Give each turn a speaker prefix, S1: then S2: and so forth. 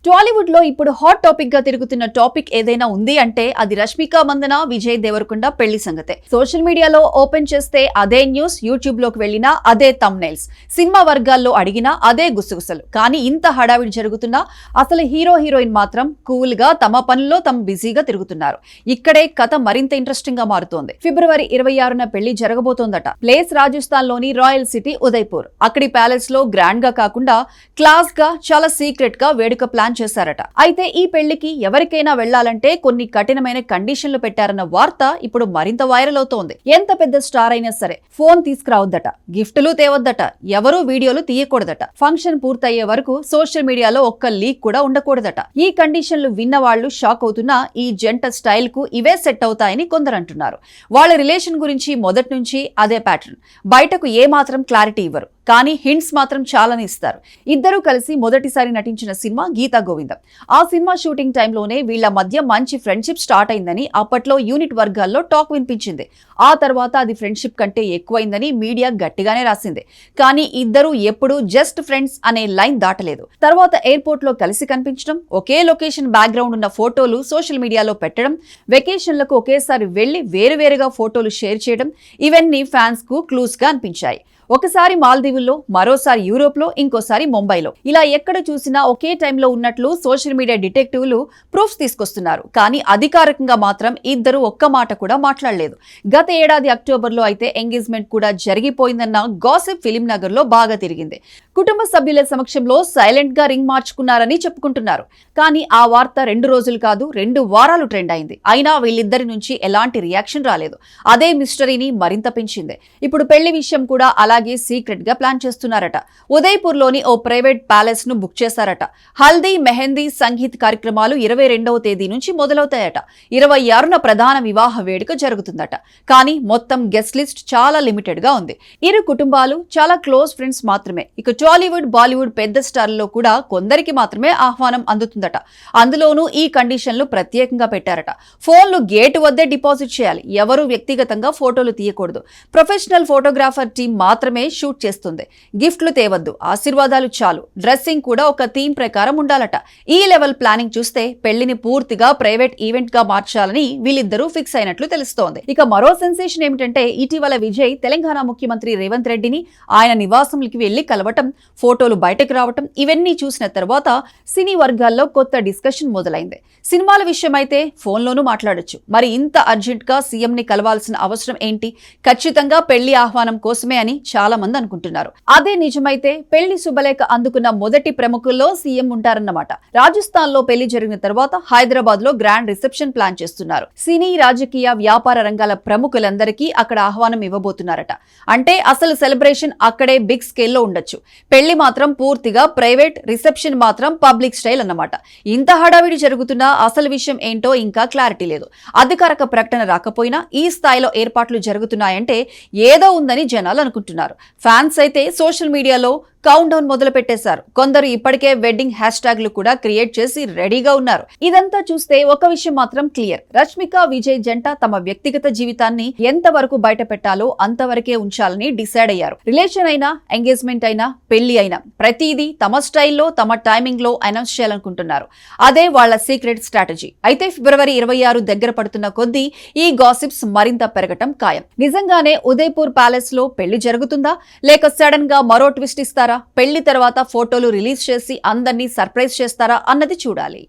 S1: టాలీవుడ్ లో ఇప్పుడు hot topic గా తిరుగుతున్న టాపిక్ ఏదైనా ఉంది అంటే అది రష్మిక మందన విజయ్ దేవరకొండ పెళ్లి సంగతే. సోషల్ మీడియాలో ఓపెన్ చేస్తే అదే న్యూస్, యూట్యూబ్ లోకి వెళ్ళినా అదే థంబ్నైల్స్, సినిమా వర్గాల్లో అడిగినా అదే గుసగుసలు. కానీ ఇంత హడావిడి జరుగుతున్నా అసలు హీరో హీరోయిన్ మాత్రం కూల్ గా తమ పనుల్లో తమ బిజీగా తిరుగుతున్నారు. ఇక్కడే కథ మరింత ఇంట్రెస్టింగ్ గా మారుతోంది. ఫిబ్రవరి 26న పెళ్లి జరగబోతోందట. ప్లేస్ రాజస్థాన్ లోని రాయల్ సిటీ ఉదయ్పూర్. అక్కడి ప్యాలెస్ లో గ్రాండ్ గా కాకుండా క్లాస్ గా చాలా సీక్రెట్ గా వేడుక ప్లాన్ చేశారట. అయితే ఈ పెళ్లికి ఎవరికైనా వెళ్లాలంటే కొన్ని కఠినమైన కండిషన్లు పెట్టారన్న వార్త ఇప్పుడు మరింత వైరల్ అవుతోంది. ఎంత పెద్ద స్టార్ అయినా సరే ఫోన్ తీసుకురావద్దట, గిఫ్టులు తేవద్దట, ఎవరూ వీడియోలు తీయకూడదట, ఫంక్షన్ పూర్తయ్యే వరకు సోషల్ మీడియాలో ఒక్క లీక్ కూడా ఉండకూడదట. ఈ కండిషన్లు విన్న వాళ్లు షాక్ అవుతున్నా ఈ జంట స్టైల్ కు ఇవే సెట్ అవుతాయని కొందరు అంటున్నారు. వాళ్ళ రిలేషన్ గురించి మొదటి నుంచి అదే ప్యాటర్న్. బయటకు ఏ మాత్రం క్లారిటీ ఇవ్వరు, కానీ హింట్స్ మాత్రం చాలానే ఇస్తారు. ఇద్దరూ కలిసి మొదటిసారి నటించిన సినిమా గీతా గోవిందం. ఆ సినిమా షూటింగ్ టైంలోనే వీళ్ల మధ్య మంచి ఫ్రెండ్షిప్ స్టార్ట్ అయిందని అప్పట్లో యూనిట్ వర్గాల్లో టాక్ వినిపించింది. ఆ తర్వాత అది ఫ్రెండ్షిప్ కంటే ఎక్కువైందని మీడియా గట్టిగానే రాసింది. కానీ ఇద్దరూ ఎప్పుడూ జస్ట్ ఫ్రెండ్స్ అనే లైన్ దాటలేదు. తర్వాత ఎయిర్పోర్ట్ లో కలిసి కనిపించడం, ఒకే లొకేషన్ బ్యాక్గ్రౌండ్ ఉన్న ఫోటోలు సోషల్ మీడియాలో పెట్టడం, వెకేషన్లకు ఒకేసారి వెళ్లి వేరువేరుగా ఫోటోలు షేర్ చేయడం, ఇవన్నీ ఫ్యాన్స్ కు క్లూస్ గా అనిపించాయి. ఒకసారి మాల్దీవుల్లో, మరోసారి యూరోప్ లో, ఇంకోసారి ముంబైలో. ఇలా ఎక్కడ చూసినా ఒకే టైంలో ఉన్నట్లు సోషల్ మీడియా డిటెక్టివ్లు ప్రూఫ్స్ తీసుకొస్తున్నారు. కానీ అధికారికంగా మాత్రం ఇద్దరు ఒక్క మాట కూడా మాట్లాడలేదు. గత ఏడాది అక్టోబర్లో అయితే ఎంగేజ్మెంట్ కూడా జరిగిపోయిందన్న గాసిప్ ఫిలిం నగర్ లో బాగా తిరిగింది. కుటుంబ సభ్యుల సమక్షంలో సైలెంట్ గా రింగ్ మార్చుకున్నారని చెప్పుకుంటున్నారు. కానీ ఆ వార్త 2 రోజులు కాదు, 2 వారాలు ట్రెండ్ అయింది. అయినా వీళ్ళిద్దరి నుంచి ఎలాంటి రియాక్షన్ రాలేదు. అదే మిస్టరీని మరింత పెంచింది. ఇప్పుడు పెళ్లి విషయం కూడా అలాగే సీక్రెట్ గా ప్లాన్ చేస్తున్నారట. ఉదయ్పూర్ లోని ఓ ప్రైవేట్ ప్యాలెస్ ను బుక్ చేశారట. హల్దీ, మెహందీ, సంగీత్ కార్యక్రమాలు 22వ తేదీ నుంచి మొదలవుతాయట. 26న ప్రధాన వివాహ వేడుక జరుగుతుందట. కానీ మొత్తం గెస్ట్ లిస్ట్ చాలా లిమిటెడ్ గా ఉంది. ఇరు కుటుంబాలు, చాలా క్లోజ్ ఫ్రెండ్స్ మాత్రమే. ఇక టాలీవుడ్, బాలీవుడ్ పెద్ద స్టార్లలో కూడా కొందరికి మాత్రమే ఆహ్వానం అందుతుందట. అందులోనూ ఈ కండిషన్లు ప్రత్యేకంగా పెట్టారట. ఫోన్లు గేటు వద్దే డిపాజిట్ చేయాలి, ఎవరూ వ్యక్తిగతంగా ఫోటోలు తీయకూడదు, ప్రొఫెషనల్ ఫోటోగ్రాఫర్ టీం మాత్రమే షూట్ చేస్తుంది, గిఫ్ట్లు తేవద్దు, ఆశీర్వాదాలు చాలు, డ్రెస్సింగ్ కూడా ఒక థీమ్ ప్రకారం ఉండాలట. ఈ లెవెల్ ప్లానింగ్ చూస్తే పెళ్లిని పూర్తిగా ప్రైవేట్ ఈవెంట్ గా మార్చాలని వీళ్ళిద్దరూ ఫిక్స్ అయినట్లు తెలుస్తోంది. ఇక మరో సెన్సేషన్ ఏమిటంటే ఇటీవల విజయ్ తెలంగాణ ముఖ్యమంత్రి రేవంత్ రెడ్డిని ఆయన నివాసంలోకి వెళ్లి కలవటం, ఫోటోలు బయటకు రావటం, ఇవన్నీ చూసిన తర్వాత సినీ వర్గాల్లో కొత్త డిస్కషన్ మొదలైంది. సినిమాల విషయం అయితే ఫోన్లోనూ మాట్లాడొచ్చు, మరి ఇంత అర్జెంట్ గా సీఎం ని కలవాల్సిన అవసరం ఏంటి? ఖచ్చితంగా పెళ్లి ఆహ్వానం కోసమే అని చాలా మంది అనుకుంటున్నారు. అదే నిజమైతే పెళ్లి శుభలేఖ అందుకున్న మొదటి ప్రముఖుల్లో సీఎం ఉంటారన్నమాట. రాజస్థాన్ లో పెళ్లి జరిగిన తర్వాత హైదరాబాద్ లో గ్రాండ్ రిసెప్షన్ ప్లాన్ చేస్తున్నారు. సినీ, రాజకీయ, వ్యాపార రంగాల ప్రముఖులందరికీ అక్కడ ఆహ్వానం ఇవ్వబోతున్నారట. అంటే అసలు సెలబ్రేషన్ అక్కడే బిగ్ స్కేల్లో ఉండొచ్చు. పెళ్లి మాత్రం పూర్తిగా ప్రైవేట్, రిసెప్షన్ మాత్రం పబ్లిక్ స్టైల్ అన్నమాట. ఇంత హడావిడి జరుగుతున్నా అసలు విషయం ఏంటో ఇంకా క్లారిటీ లేదు. అధికారిక ప్రకటన రాకపోయినా ఈ స్థాయిలో ఏర్పాట్లు జరుగుతున్నాయంటే ఏదో ఉందని జనాలు అనుకుంటున్నారు. ఫ్యాన్స్ అయితే సోషల్ మీడియాలో కౌంట్ డౌన్ మొదలు పెట్టేశారు. కొందరు ఇప్పటికే వెడ్డింగ్ హ్యాష్ ట్యాగ్లు కూడా క్రియేట్ చేసి రెడీగా ఉన్నారు. ఇదంతా చూస్తే ఒక విషయం మాత్రం క్లియర్. రష్మిక, విజయ్ జంట తమ వ్యక్తిగత జీవితాన్ని ఎంతవరకు బయట పెట్టాలో అంతవరకే ఉంచాలని డిసైడ్ అయ్యారు. రిలేషన్ అయినా, ఎంగేజ్మెంట్ అయినా, పెళ్లి అయినా ప్రతిదీ తమ స్టైల్లో, తమ టైమింగ్ లో అనౌన్స్ చేయాలనుకుంటున్నారు. అదే వాళ్ళ సీక్రెట్ స్ట్రాటజీ. అయితే ఫిబ్రవరి 26 దగ్గర పడుతున్న కొద్దీ ఈ గాసిప్స్ మరింత పెరగటం ఖాయం. నిజంగానే ఉదయ్పూర్ ప్యాలెస్ లో పెళ్లి జరుగుతుందా, లేక సడన్ గా మరో ట్విస్ట్ ఇస్తారా? పెళ్లి తర్వాత ఫోటోలు రిలీజ్ చేసి అందరినీ సర్ప్రైజ్ చేస్తారా అన్నది చూడాలి.